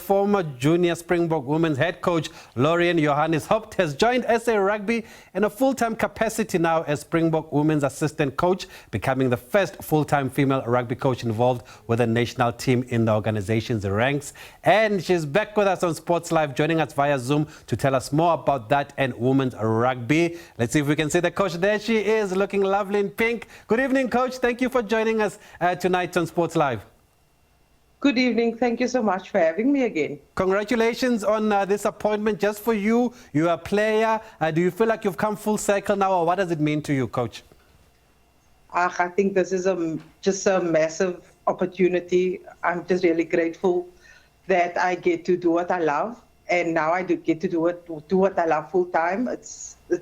Former Junior Springbok Women's head coach Laurian Johannes-Haupt has joined SA Rugby in a full-time capacity now as Springbok Women's assistant coach, becoming the first full-time female rugby coach involved with a national team in the organization's ranks. And she's back with us on Sports Live, joining us via Zoom to tell us more about that and women's rugby. Let's see if we can see the coach. There she is, looking lovely in pink. Good evening, coach. Thank you for joining us tonight on Sports Live. Good evening. Thank you so much for having me again. Congratulations on this appointment just for you. You're a player. Do you feel like you've come full circle now, or what does it mean to you, coach? I think this is just a massive opportunity. I'm just really grateful that I get to do what I love, and now I get to do what I love full time. It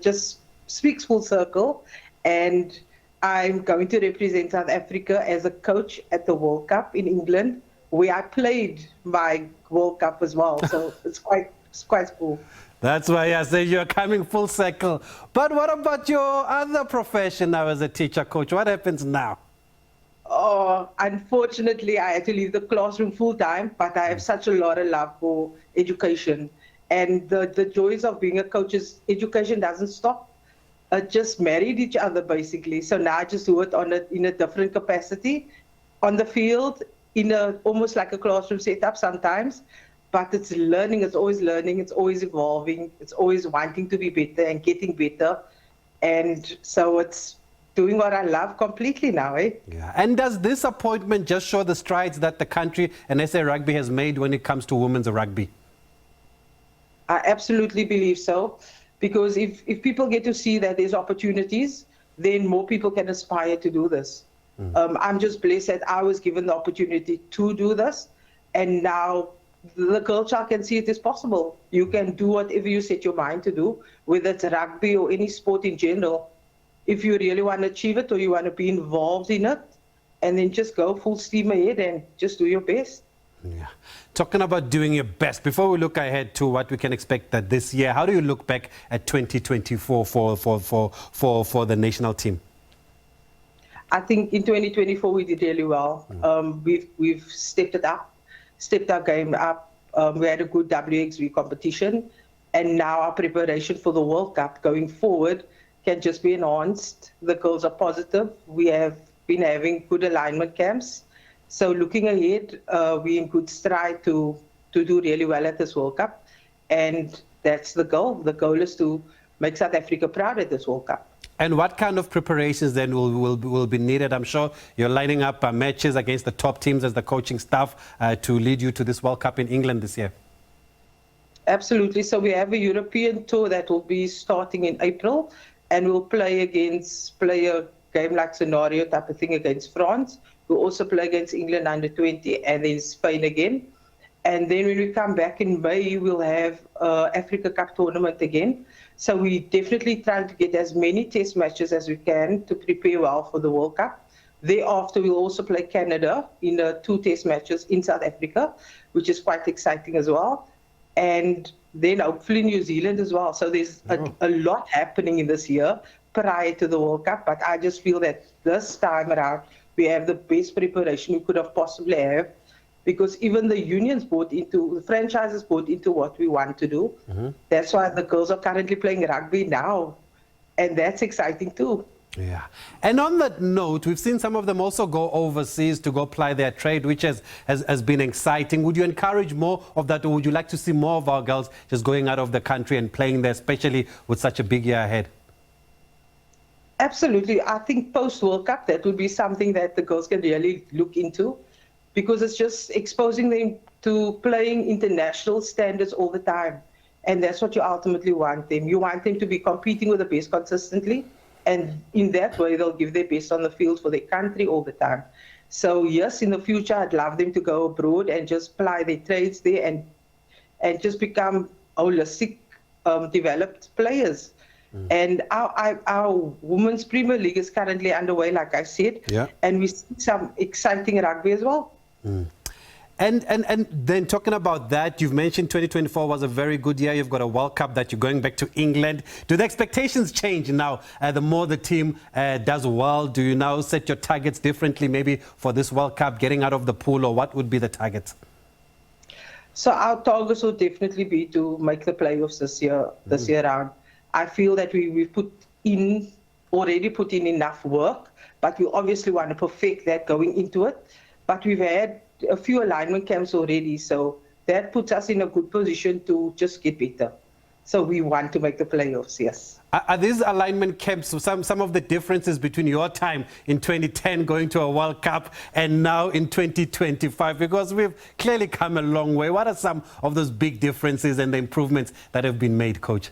just speaks full circle, and I'm going to represent South Africa as a coach at the World Cup in England, where I played my World Cup as well. So it's quite cool. That's why I say you're coming full circle. But what about your other profession now as a teacher, coach? What happens now? Oh, unfortunately, I had to leave the classroom full time, but I have such a lot of love for education. And the joys of being a coach is education doesn't stop. Just married each other, basically. So now I just do it in a different capacity on the field, almost like a classroom setup sometimes, but it's learning, it's always evolving, it's always wanting to be better and getting better. And so it's doing what I love completely now, eh? Yeah. And does this appointment just show the strides that the country and SA Rugby has made when it comes to women's rugby? I absolutely believe so, because if people get to see that there's opportunities, then more people can aspire to do this. I'm just blessed that I was given the opportunity to do this, and now the girl child can see it is possible. You can do whatever you set your mind to do, whether it's rugby or any sport in general. If you really want to achieve it or you want to be involved in it, and then just go full steam ahead and just do your best. Yeah. Talking about doing your best, before we look ahead to what we can expect that this year, how do you look back at 2024 for the national team? I think in 2024 we did really well. We've stepped our game up. We had a good WXV competition, and now our preparation for the World Cup going forward can just be enhanced. The girls are positive. We have been having good alignment camps. So looking ahead, we're in good stride to do really well at this World Cup, and that's the goal. The goal is to make South Africa proud at this World Cup. And what kind of preparations then will be needed? I'm sure you're lining up matches against the top teams as the coaching staff to lead you to this World Cup in England this year. Absolutely. So we have a European tour that will be starting in April, and we'll play a game-like scenario type of thing against France. We'll also play against England under 20 and then Spain again. And then when we come back in May, we'll have Africa Cup tournament again. So we definitely try to get as many test matches as we can to prepare well for the World Cup. Thereafter, we'll also play Canada in 2 test matches in South Africa, which is quite exciting as well. And then hopefully New Zealand as well. So there's a lot happening in this year prior to the World Cup. But I just feel that this time around, we have the best preparation we could have possibly have, because even the franchises bought into what we want to do. That's why the girls are currently playing rugby now, and that's exciting too. Yeah. And on that note, we've seen some of them also go overseas to go ply their trade, which has been exciting. Would you encourage more of that, or would you like to see more of our girls just going out of the country and playing there, especially with such a big year ahead? Absolutely. I think post-World Cup, that would be something that the girls can really look into, because it's just exposing them to playing international standards all the time. And that's what you ultimately want them. You want them to be competing with the best consistently. And in that way, they'll give their best on the field for their country all the time. So yes, in the future, I'd love them to go abroad and just ply their trades there and just become holistic, developed players. And our Women's Premier League is currently underway, like I said, and we see some exciting rugby as well. And then talking about that, you've mentioned 2024 was a very good year. You've got a World Cup that you're going back to England. Do the expectations change now? The more the team does well, do you now set your targets differently maybe for this World Cup, getting out of the pool, or what would be the targets? So our targets will definitely be to make the playoffs this year round. I feel that we've already put in enough work, but we obviously want to perfect that going into it. But we've had a few alignment camps already, so that puts us in a good position to just get better. So we want to make the playoffs, yes. Are these alignment camps some of the differences between your time in 2010 going to a World Cup and now in 2025? Because we've clearly come a long way. What are some of those big differences and the improvements that have been made, Coach?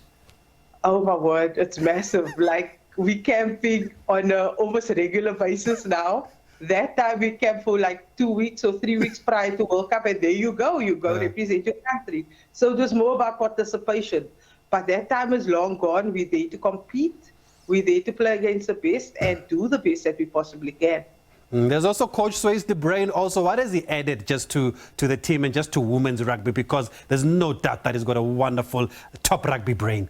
Oh my word, it's massive. Like, we camping on a almost regular basis now. That time we camped for like 2 weeks or 3 weeks prior to World Cup, and there you go represent your country. So it was more about participation. But that time is long gone. We're there to compete. We're there to play against the best and do the best that we possibly can. There's also Coach Swayze de Bruin also. What has he added just to the team and just to women's rugby? Because there's no doubt that he's got a wonderful top rugby brain.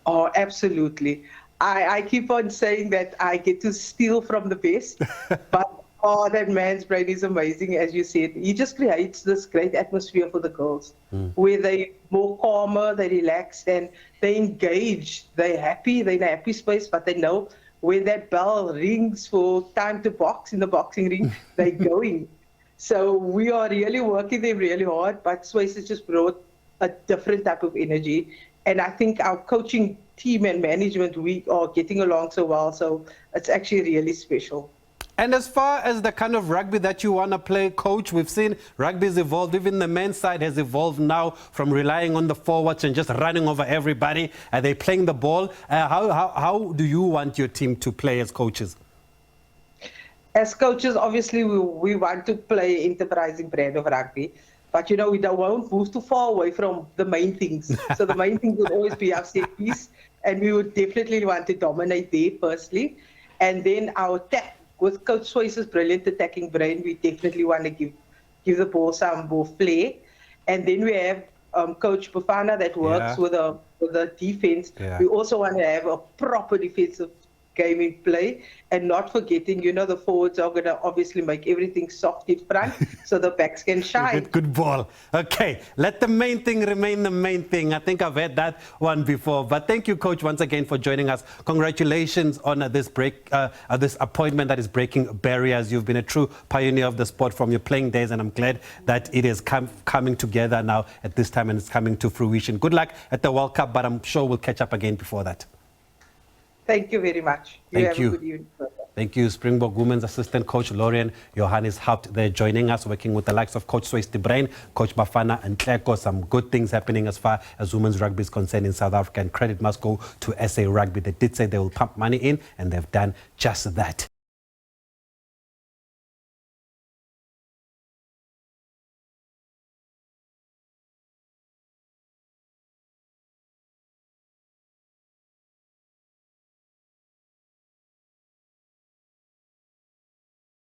Oh, absolutely. I keep on saying that I get to steal from the best, but that man's brain is amazing, as you said. He just creates this great atmosphere for the girls, where they're more calmer, they're relaxed, and they engage. They're happy, they're in a happy space, but they know when that bell rings for time to box in the boxing ring, they're going. So we are really working them really hard, but Swayze has just brought a different type of energy. And I think our coaching team and management, we are getting along so well. So it's actually really special. And as far as the kind of rugby that you want to play, Coach, we've seen rugby's evolved. Even the men's side has evolved now from relying on the forwards and just running over everybody. Are they playing the ball? How do you want your team to play as coaches? As coaches, obviously, we want to play enterprising brand of rugby. But, we won't move too far away from the main things. So the main thing will always be our set piece. And we would definitely want to dominate there, firstly. And then our attack, with Coach Swayze's brilliant attacking brain, we definitely want to give the ball some more flair. And then we have Coach Bafana that works with the defense. We also want to have a proper defensive game in play, and not forgetting, the forwards are going to obviously make everything soft in front so the backs can shine. Good ball. Okay, let the main thing remain the main thing. I think I've heard that one before. But thank you, Coach, once again for joining us. Congratulations on this this appointment that is breaking barriers. You've been a true pioneer of the sport from your playing days, and I'm glad that it is coming together now at this time and it's coming to fruition. Good luck at the World Cup, but I'm sure we'll catch up again before that. Thank you very much. Thank you. Have a good evening. Thank you, Springbok Women's assistant coach Laurian Johannes-Haupt. They're joining us, working with the likes of Coach Swayze de Bruin, Coach Bafana and Tleko. Some good things happening as far as women's rugby is concerned in South Africa, and credit must go to SA Rugby. They did say they will pump money in, and they've done just that.